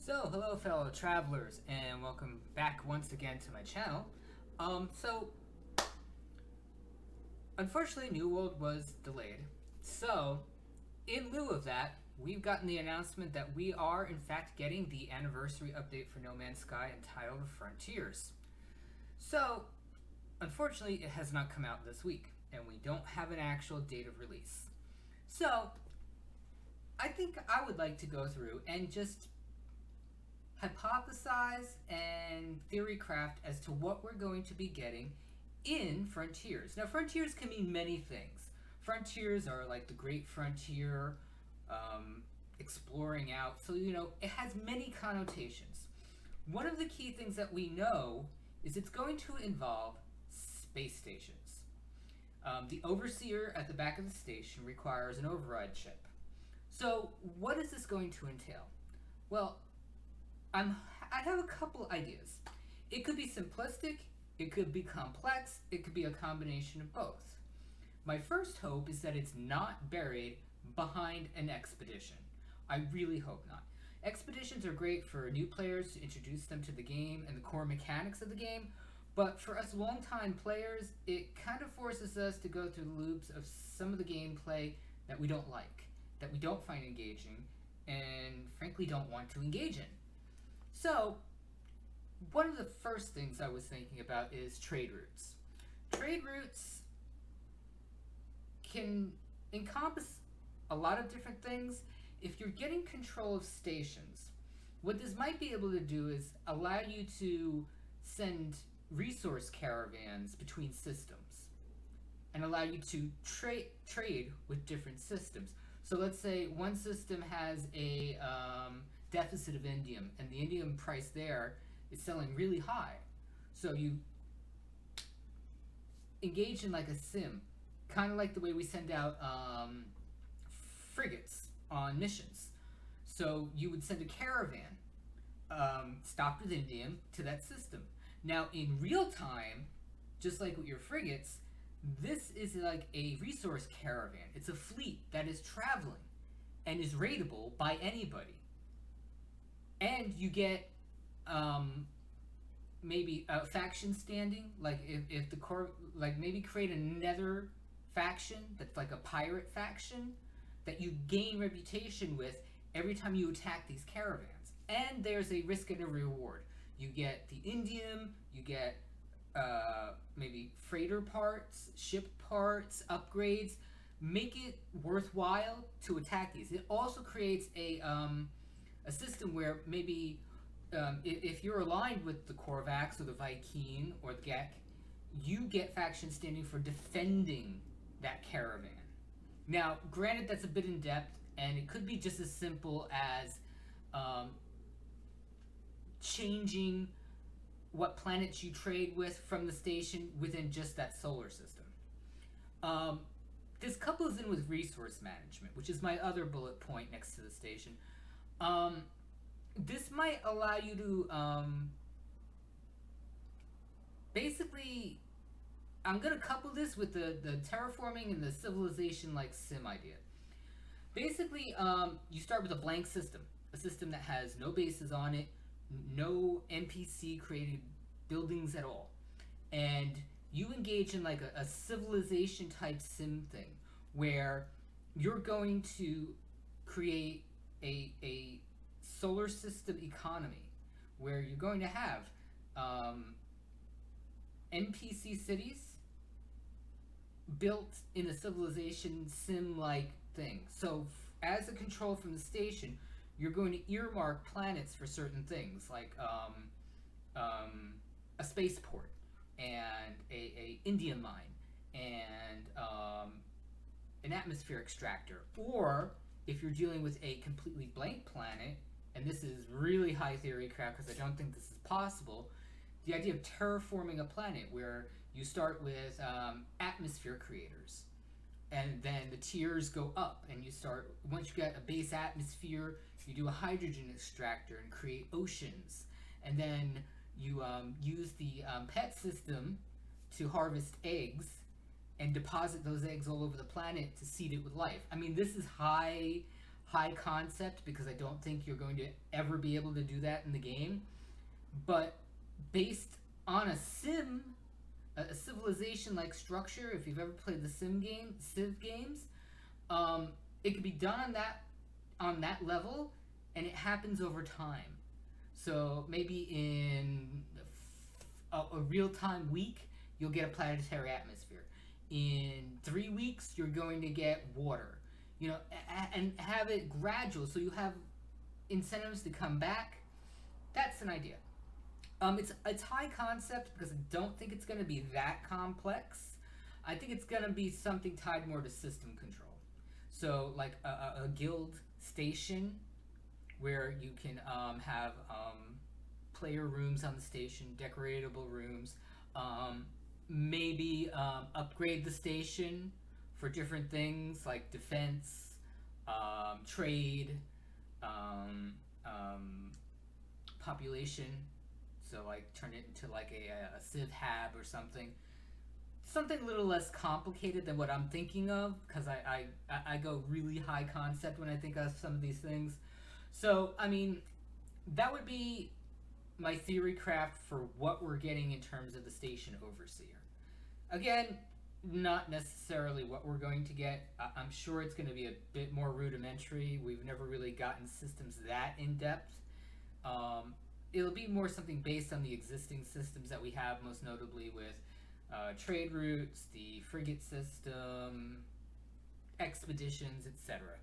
So, hello fellow travelers, and welcome back once again to my channel. So, unfortunately, New World was delayed. So, in lieu of that, we've gotten the announcement that we are, in fact, getting the anniversary update for No Man's Sky entitled Frontiers. So, unfortunately, it has not come out this week, and we don't have an actual date of release. So, I think I would like to go through and just hypothesize and theory craft as to what we're going to be getting in Frontiers. Now, Frontiers can mean many things. Frontiers are like the Great Frontier, exploring out. So, it has many connotations. One of the key things that we know is it's going to involve space stations. The overseer at the back of the station requires an override chip. So, what is this going to entail? Well, I have a couple ideas. It could be simplistic, it could be complex, it could be a combination of both. My first hope is that it's not buried behind an expedition. I really hope not. Expeditions are great for new players to introduce them to the game and the core mechanics of the game, but for us longtime players, it kind of forces us to go through the loops of some of the gameplay that we don't like, that we don't find engaging, and frankly don't want to engage in. So, one of the first things I was thinking about is trade routes. Trade routes can encompass a lot of different things. If you're getting control of stations, what this might be able to do is allow you to send resource caravans between systems and allow you to trade with different systems. So let's say one system has a deficit of indium, and the indium price there is selling really high. So you engage in like a sim, kind of like the way we send out frigates on missions. So you would send a caravan stocked with indium to that system. Now, in real time, just like with your frigates, this is like a resource caravan. It's a fleet that is traveling and is raidable by anybody. And you get maybe a faction standing, like if the core, like maybe create another faction that's like a pirate faction that you gain reputation with every time you attack these caravans. And there's a risk and a reward. You get the indium, you get maybe freighter parts, ship parts, upgrades. Make it worthwhile to attack these. It also creates a system where maybe if you're aligned with the Korvax or the Vy'keen or the Gek, you get faction standing for defending that caravan. Now, granted, that's a bit in depth, and it could be just as simple as changing what planets you trade with from the station within just that solar system. This couples in with resource management, which is my other bullet point next to the station. This might allow you to basically, I'm going to couple this with the terraforming and the civilization-like sim idea. Basically, you start with a blank system, a system that has no bases on it, no NPC created buildings at all, and you engage in like a civilization type sim thing where you're going to create a solar system economy where you're going to have NPC cities built in a civilization sim like thing. So as a control from the station, you're going to earmark planets for certain things, like a spaceport and a indium mine and an atmosphere extractor. Or if you're dealing with a completely blank planet, and this is really high theory crap because I don't think this is possible, the idea of terraforming a planet where you start with atmosphere creators, and then the tiers go up, and you start, once you get a base atmosphere, you do a hydrogen extractor and create oceans, and then you use the pet system to harvest eggs and deposit those eggs all over the planet to seed it with life. I mean, this is high high concept because I don't think you're going to ever be able to do that in the game. But based on a civilization-like structure, if you've ever played the Civ games, it can be done on that level, and it happens over time. So maybe in a real-time week, you'll get a planetary atmosphere. In 3 weeks, you're going to get water. And have it gradual, so you have incentives to come back. That's an idea. It's high concept because I don't think it's going to be that complex. I think it's going to be something tied more to system control. So like a guild station where you can have player rooms on the station, decoratable rooms. Maybe upgrade the station for different things like defense, trade, population. So like turn it into like a Civ hab or something. Something a little less complicated than what I'm thinking of, because I go really high concept when I think of some of these things. So, I mean, that would be my theory craft for what we're getting in terms of the station overseer. Again, not necessarily what we're going to get. I'm sure it's going to be a bit more rudimentary. We've never really gotten systems that in depth. It'll be more something based on the existing systems that we have, most notably with trade routes, the frigate system, expeditions, etc.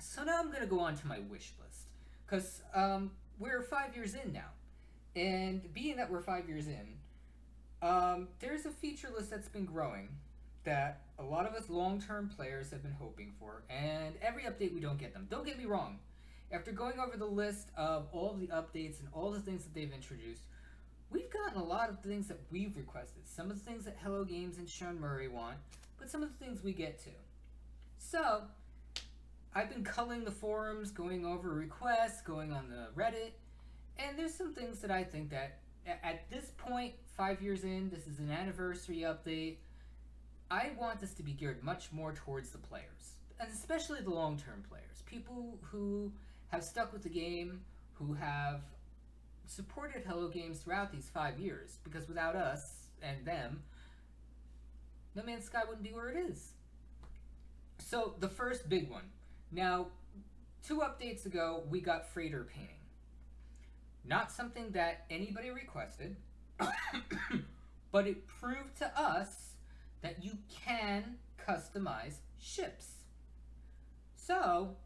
So now I'm going to go on to my wish list, because we're 5 years in now, and being that we're 5 years in, there's a feature list that's been growing that a lot of us long-term players have been hoping for, and every update we don't get them. Don't get me wrong. After going over the list of all of the updates and all the things that they've introduced, we've gotten a lot of things that we've requested. Some of the things that Hello Games and Sean Murray want, but some of the things we get to. So, I've been culling the forums, going over requests, going on the Reddit, and there's some things that I think that, at this point, 5 years in, this is an anniversary update, I want this to be geared much more towards the players, and especially the long-term players. People who have stuck with the game, who have supported Hello Games throughout these 5 years, because without us and them, No Man's Sky wouldn't be where it is. So, the first big one. Now, 2 updates ago, we got freighter painting. Not something that anybody requested, but it proved to us that you can customize ships. So,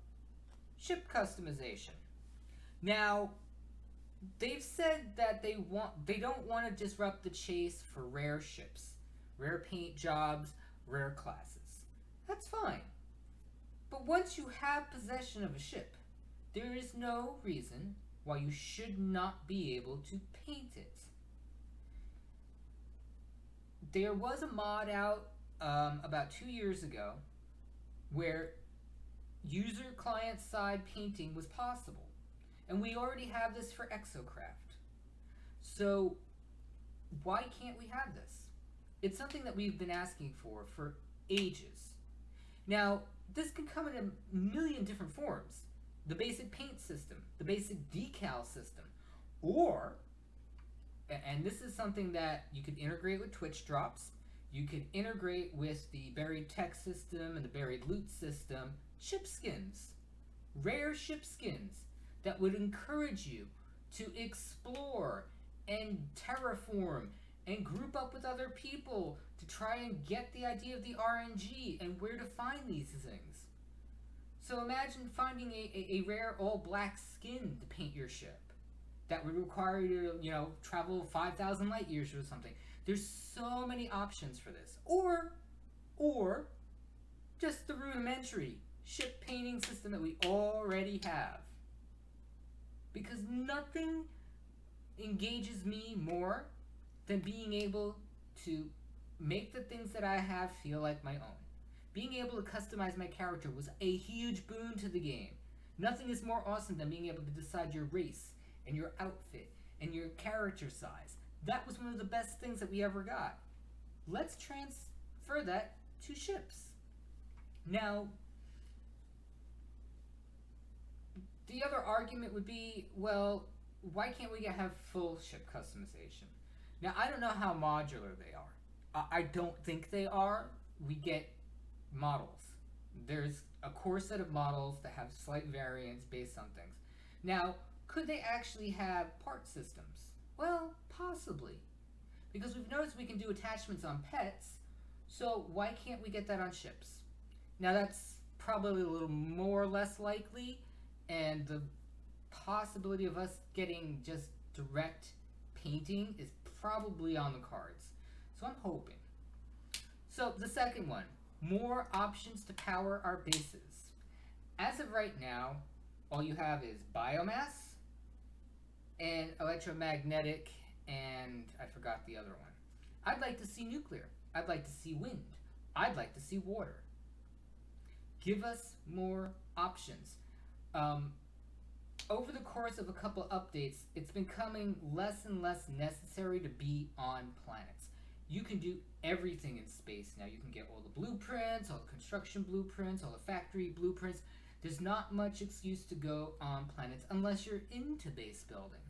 ship customization. Now, they've said that they don't want to disrupt the chase for rare ships, rare paint jobs, rare classes. That's fine. But once you have possession of a ship, there is no reason why you should not be able to paint it. There was a mod out about 2 years ago where user client side painting was possible. And we already have this for Exocraft. So why can't we have this? It's something that we've been asking for ages. Now, this can come in a million different forms. The basic paint system, the basic decal system, or, and this is something that you could integrate with Twitch drops, you could integrate with the buried tech system and the buried loot system, ship skins, rare ship skins that would encourage you to explore and terraform and group up with other people to try and get the idea of the RNG and where to find these things. So imagine finding a rare all-black skin to paint your ship. That would require you to, travel 5,000 light years or something. There's so many options for this. Or just the rudimentary ship painting system that we already have. Because nothing engages me more than being able to make the things that I have feel like my own. Being able to customize my character was a huge boon to the game. Nothing is more awesome than being able to decide your race and your outfit and your character size. That was one of the best things that we ever got. Let's transfer that to ships. Now, The other argument would be, well, why can't we have full ship customization? Now, I don't know how modular they are. I don't think they are. We get models. There's a core set of models that have slight variance based on things. Now, could they actually have part systems? Well, possibly. Because we've noticed we can do attachments on pets, so why can't we get that on ships? Now, that's probably a little more or less likely, and the possibility of us getting just direct painting is probably on the cards. So I'm hoping. So the second one, more options to power our bases. As of right now, all you have is biomass and electromagnetic, and I forgot the other one. I'd like to see nuclear. I'd like to see wind. I'd like to see water. Give us more options. Over the course of a couple updates, it's becoming less and less necessary to be on planets. You can do everything in space now. You can get all the blueprints, all the construction blueprints, all the factory blueprints. There's not much excuse to go on planets unless you're into base building.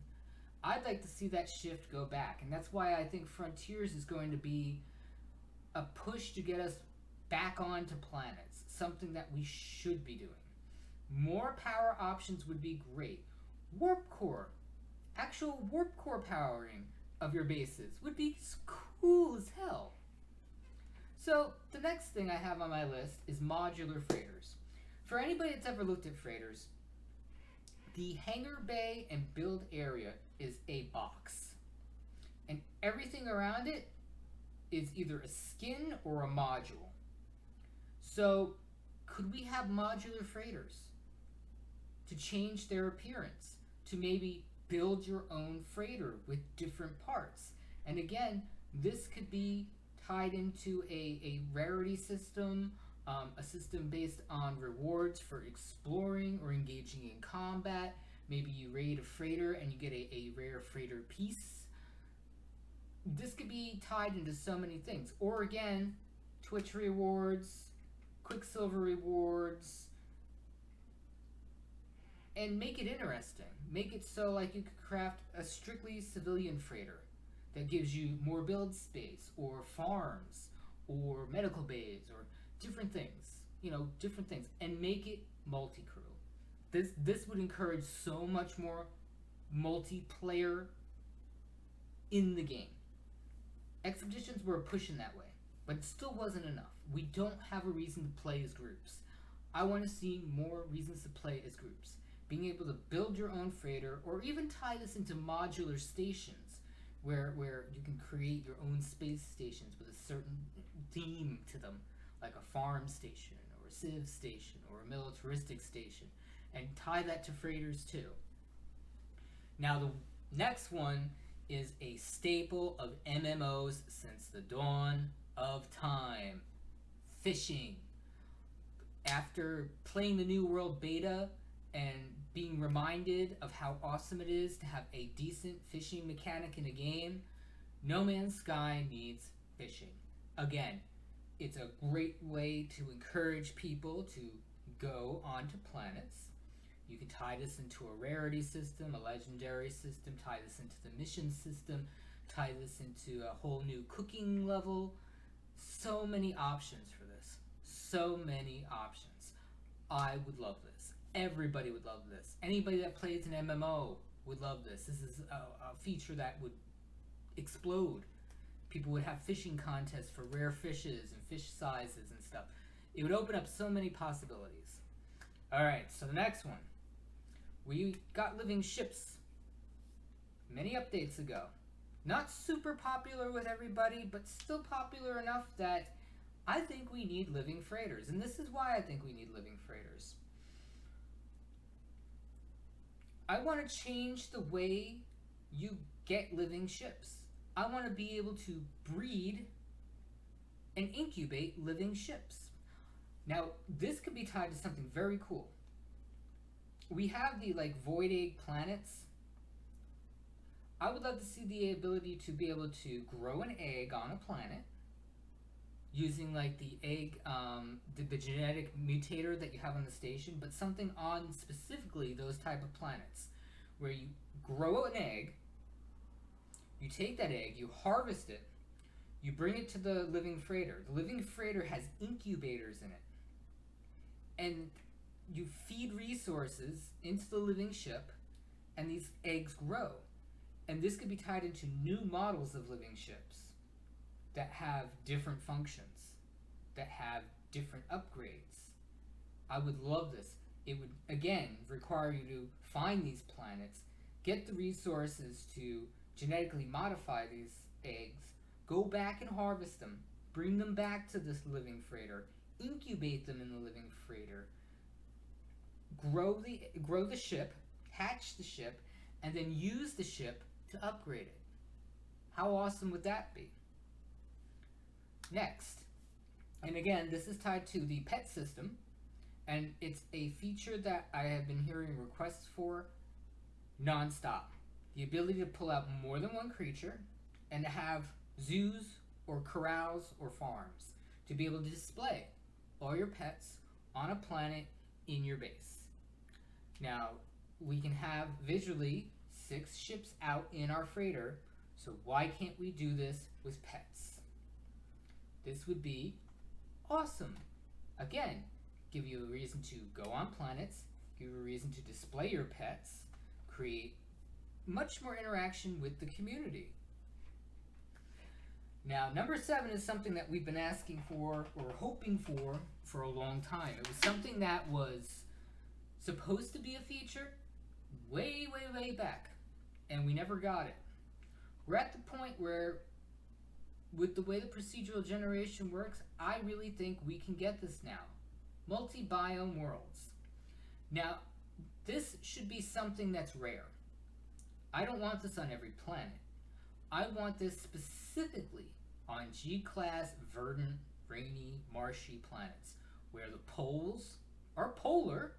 I'd like to see that shift go back, and that's why I think Frontiers is going to be a push to get us back onto planets, something that we should be doing. More power options would be great. Warp core, actual warp core powering of your bases would be cool as hell. So the next thing I have on my list is modular freighters. For anybody that's ever looked at freighters, the hangar bay and build area is a box, and everything around it is either a skin or a module. So could we have modular freighters to change their appearance, to maybe build your own freighter with different parts? And again, this could be tied into a rarity system, a system based on rewards for exploring or engaging in combat. Maybe you raid a freighter and you get a rare freighter piece. This could be tied into so many things. Or again, Twitch rewards, Quicksilver rewards, and make it interesting. Make it so like you could craft a strictly civilian freighter that gives you more build space, or farms, or medical bays, or different things. Different things, and make it multi-crew. This would encourage so much more multiplayer in the game. Expeditions were pushing that way, but it still wasn't enough. We don't have a reason to play as groups. I want to see more reasons to play as groups. Being able to build your own freighter, or even tie this into modular stations, where you can create your own space stations with a certain theme to them, like a farm station, or a civ station, or a militaristic station, and tie that to freighters too. Now the next one is a staple of MMOs since the dawn of time. Fishing. After playing the New World beta and being reminded of how awesome it is to have a decent fishing mechanic in a game, No Man's Sky needs fishing. Again, it's a great way to encourage people to go onto planets. You can tie this into a rarity system, a legendary system, tie this into the mission system, tie this into a whole new cooking level. So many options for this. So many options. I would love this. Everybody would love this. Anybody that plays an MMO would love this. This is a feature that would explode. People would have fishing contests for rare fishes and fish sizes and stuff. It would open up so many possibilities. Alright, so the next one. We got living ships many updates ago. Not super popular with everybody, but still popular enough that I think we need living freighters. And this is why I think we need living freighters. I want to change the way you get living ships. I want to be able to breed and incubate living ships. Now, this could be tied to something very cool. We have the void egg planets. I would love to see the ability to be able to grow an egg on a planet, using like the egg, the genetic mutator that you have on the station, but something on specifically those type of planets, where you grow an egg, you take that egg, you harvest it, you bring it to the living freighter. The living freighter has incubators in it, and you feed resources into the living ship, and these eggs grow. And this could be tied into new models of living ships that have different functions, that have different upgrades. I would love this. It would, again, require you to find these planets, get the resources to genetically modify these eggs, go back and harvest them, bring them back to this living freighter, incubate them in the living freighter, grow the ship, hatch the ship, and then use the ship to upgrade it. How awesome would that be? Next, and again, this is tied to the pet system, and it's a feature that I have been hearing requests for nonstop. The ability to pull out more than one creature and to have zoos or corrals or farms to be able to display all your pets on a planet in your base. Now, we can have visually 6 ships out in our freighter, so why can't we do this with pets? This would be awesome. Again, give you a reason to go on planets, give you a reason to display your pets, create much more interaction with the community. Now, number 7 is something that we've been asking for or hoping for a long time. It was something that was supposed to be a feature way, way, way back, and we never got it. We're at the point where, with the way the procedural generation works, I really think we can get this now. Multi-biome worlds. Now, this should be something that's rare. I don't want this on every planet. I want this specifically on G-class, verdant, rainy, marshy planets, where the poles are polar,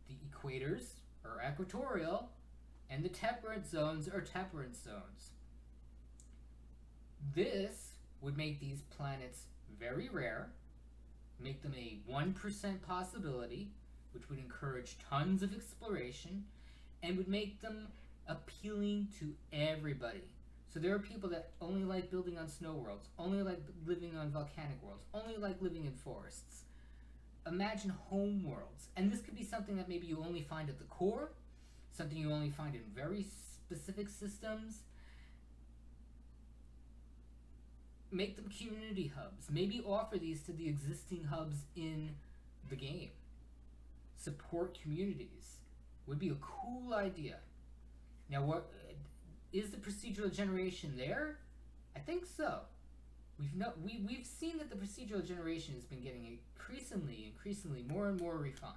the equators are equatorial, and the temperate zones are temperate zones. This would make these planets very rare, make them a 1% possibility, which would encourage tons of exploration, and would make them appealing to everybody. So there are people that only like building on snow worlds, only like living on volcanic worlds, only like living in forests. Imagine home worlds. And this could be something that maybe you only find at the core, something you only find in very specific systems. Make them community hubs. Maybe offer these to the existing hubs in the game. Support communities. Would be a cool idea. Now, what is the procedural generation there? I think so. We've seen that the procedural generation has been getting increasingly more and more refined.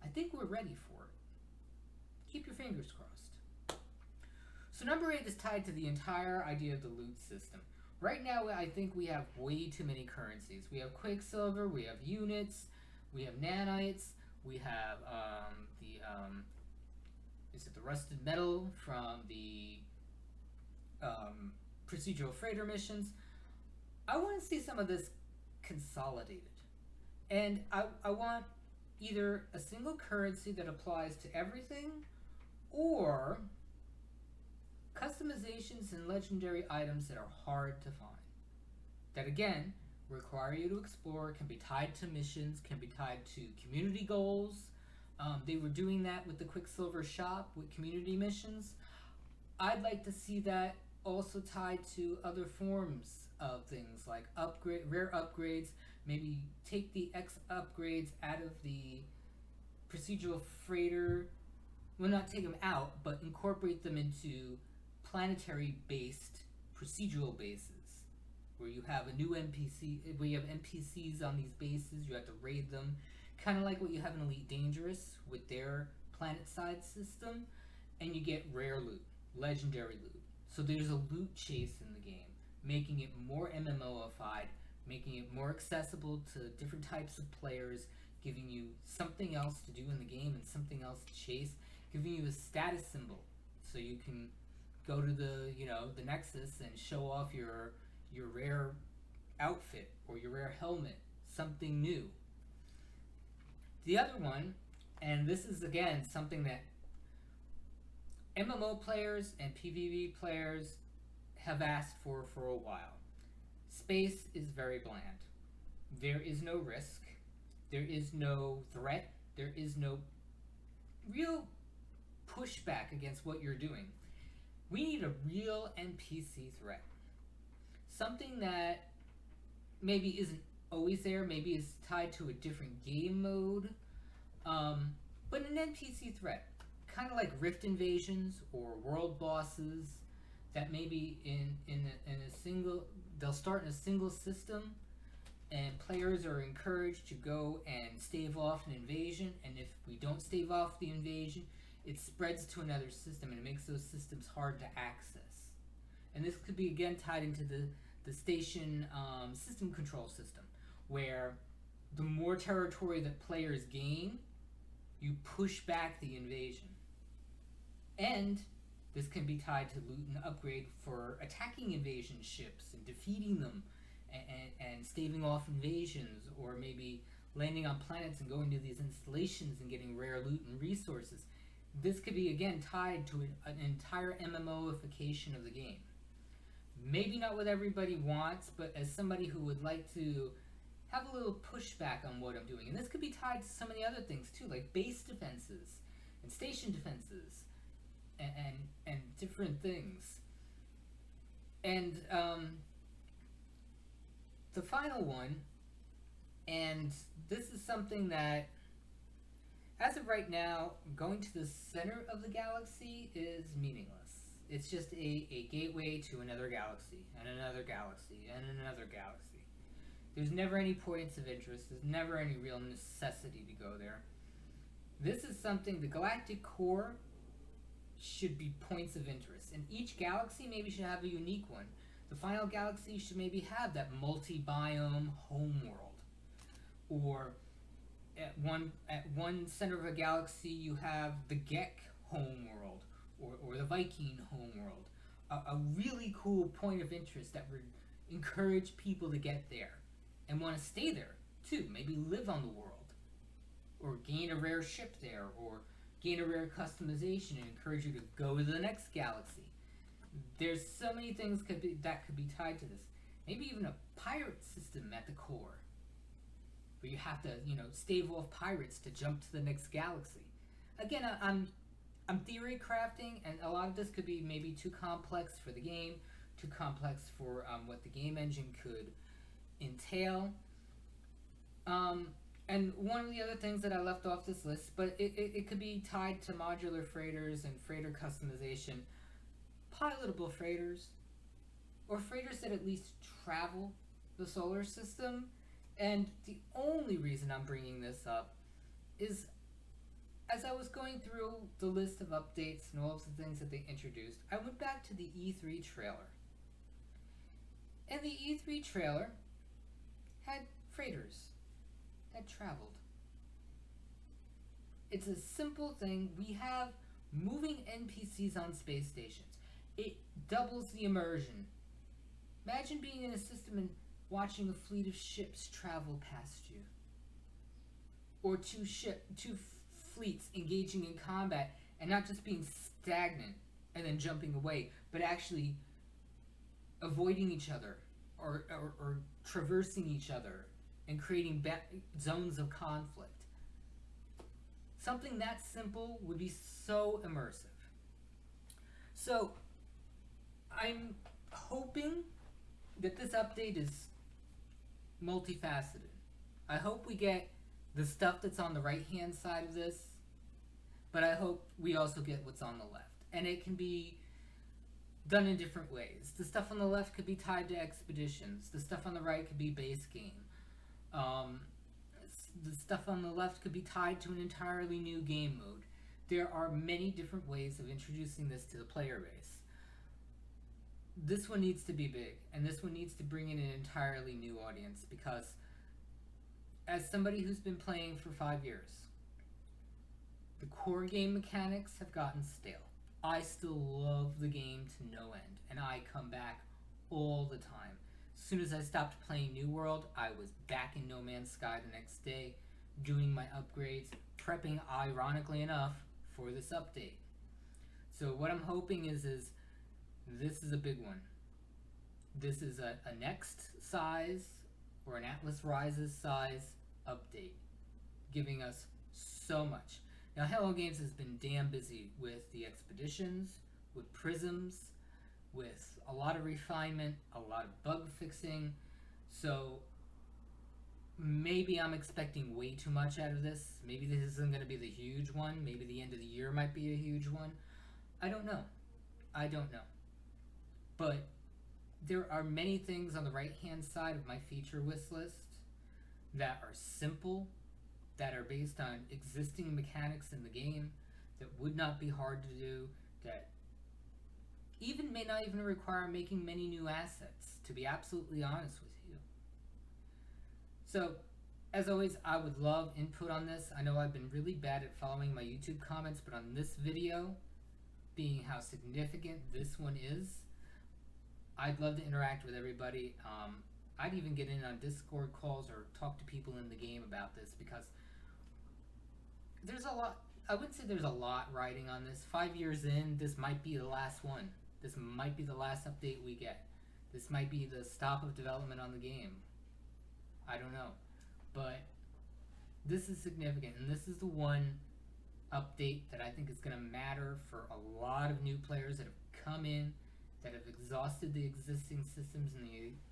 I think we're ready for it. Keep your fingers crossed. So number 8 is tied to the entire idea of the loot system. Right now, I think we have way too many currencies. We have Quicksilver, we have units, we have nanites, we have the rusted metal from the procedural freighter missions. I want to see some of this consolidated. And I want either a single currency that applies to everything, or customizations and legendary items that are hard to find. That again, require you to explore, can be tied to missions, can be tied to community goals. They were doing that with the Quicksilver shop, with community missions. I'd like to see that also tied to other forms of things like rare upgrades, maybe take the X upgrades out of the procedural freighter, well, not take them out, but incorporate them into planetary-based procedural bases, where you have a new NPC, where you have NPCs on these bases, you have to raid them, kind of like what you have in Elite Dangerous with their planet-side system, and you get rare loot, legendary loot. So there's a loot chase in the game, making it more MMOified, making it more accessible to different types of players, giving you something else to do in the game and something else to chase, giving you a status symbol so you can go to the Nexus and show off your rare outfit or your rare helmet, something new. The other one, and this is again something that MMO players and PvP players have asked for a while. Space is very bland. There is no risk. There is no threat. There is no real pushback against what you're doing. We need a real NPC threat. Something that maybe isn't always there, maybe is tied to a different game mode, but an NPC threat. Kind of like rift invasions or world bosses that maybe in a single, they'll start in a single system and players are encouraged to go and stave off an invasion, and if we don't stave off the invasion, it spreads to another system and it makes those systems hard to access. And this could be again tied into the station system control system, where the more territory that players gain, you push back the invasion. And this can be tied to loot and upgrade for attacking invasion ships and defeating them and staving off invasions, or maybe landing on planets and going to these installations and getting rare loot and resources. This could be again tied to an entire MMOification of the game. Maybe not what everybody wants, but as somebody who would like to have a little pushback on what I'm doing. And this could be tied to so many other things too, like base defenses and station defenses and different things. And the final one, and this is something that, as of right now, going to the center of the galaxy is meaningless. It's just a gateway to another galaxy, and another galaxy, and another galaxy. There's never any points of interest. There's never any real necessity to go there. This is something, the galactic core should be points of interest. And each galaxy maybe should have a unique one. The final galaxy should maybe have that multi-biome homeworld. Or at one center of a galaxy you have the Gek homeworld, or the Viking homeworld. A really cool point of interest that would encourage people to get there and want to stay there too. Maybe live on the world, or gain a rare ship there, or gain a rare customization and encourage you to go to the next galaxy. There's so many things that could be tied to this. Maybe even a pirate system at the core, where you have to, stave off pirates to jump to the next galaxy. Again, I'm theory crafting, and a lot of this could be maybe too complex for the game, too complex for what the game engine could entail. And one of the other things that I left off this list, but it could be tied to modular freighters and freighter customization, pilotable freighters, or freighters that at least travel the solar system. And the only reason I'm bringing this up is, as I was going through the list of updates and all of the things that they introduced, I went back to the E3 trailer. And the E3 trailer had freighters that traveled. It's a simple thing. We have moving NPCs on space stations. It doubles the immersion. Imagine being in a system and watching a fleet of ships travel past you. Or two fleets engaging in combat and not just being stagnant and then jumping away, but actually avoiding each other or traversing each other and creating zones of conflict. Something that simple would be so immersive. So I'm hoping that this update is multifaceted. I hope we get the stuff that's on the right hand side of this, but I hope we also get what's on the left. And it can be done in different ways. The stuff on the left could be tied to expeditions. The stuff on the right could be base game. The stuff on the left could be tied to an entirely new game mode. There are many different ways of introducing this to the player base. This one needs to be big, and this one needs to bring in an entirely new audience, because as somebody who's been playing for 5 years, the core game mechanics have gotten stale. I still love the game to no end, and I come back all the time. As soon as I stopped playing New World, I was back in No Man's Sky the next day, doing my upgrades, prepping, ironically enough, for this update. So what I'm hoping is this is a big one. This is a next size, or an Atlas Rises size update, giving us so much. Now, Hello Games has been damn busy with the expeditions, with prisms, with a lot of refinement, a lot of bug fixing. So maybe I'm expecting way too much out of this. Maybe this isn't going to be the huge one. Maybe the end of the year might be a huge one. I don't know. But there are many things on the right-hand side of my feature wish list that are simple, that are based on existing mechanics in the game, that would not be hard to do, that even may not even require making many new assets, to be absolutely honest with you. So, as always, I would love input on this. I know I've been really bad at following my YouTube comments, but on this video, being how significant this one is, I'd love to interact with everybody. I'd even get in on Discord calls or talk to people in the game about this, because there's a lot. I wouldn't say there's a lot riding on this. 5 years in, this might be the last one. This might be the last update we get. This might be the stop of development on the game. I don't know. But this is significant, and this is the one update that I think is going to matter for a lot of new players that have come in, that have exhausted the existing systems and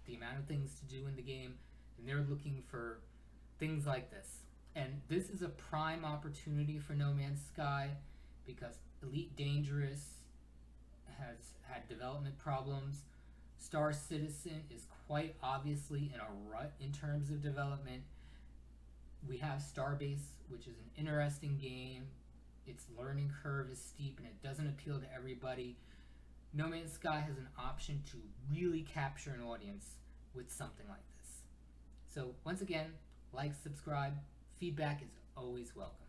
the amount of things to do in the game, and they're looking for things like this. And this is a prime opportunity for No Man's Sky, because Elite Dangerous has had development problems. Star Citizen is quite obviously in a rut in terms of development. We have Starbase, which is an interesting game. Its learning curve is steep and it doesn't appeal to everybody. No Man's Sky has an option to really capture an audience with something like this. So once again, like, subscribe. Feedback is always welcome.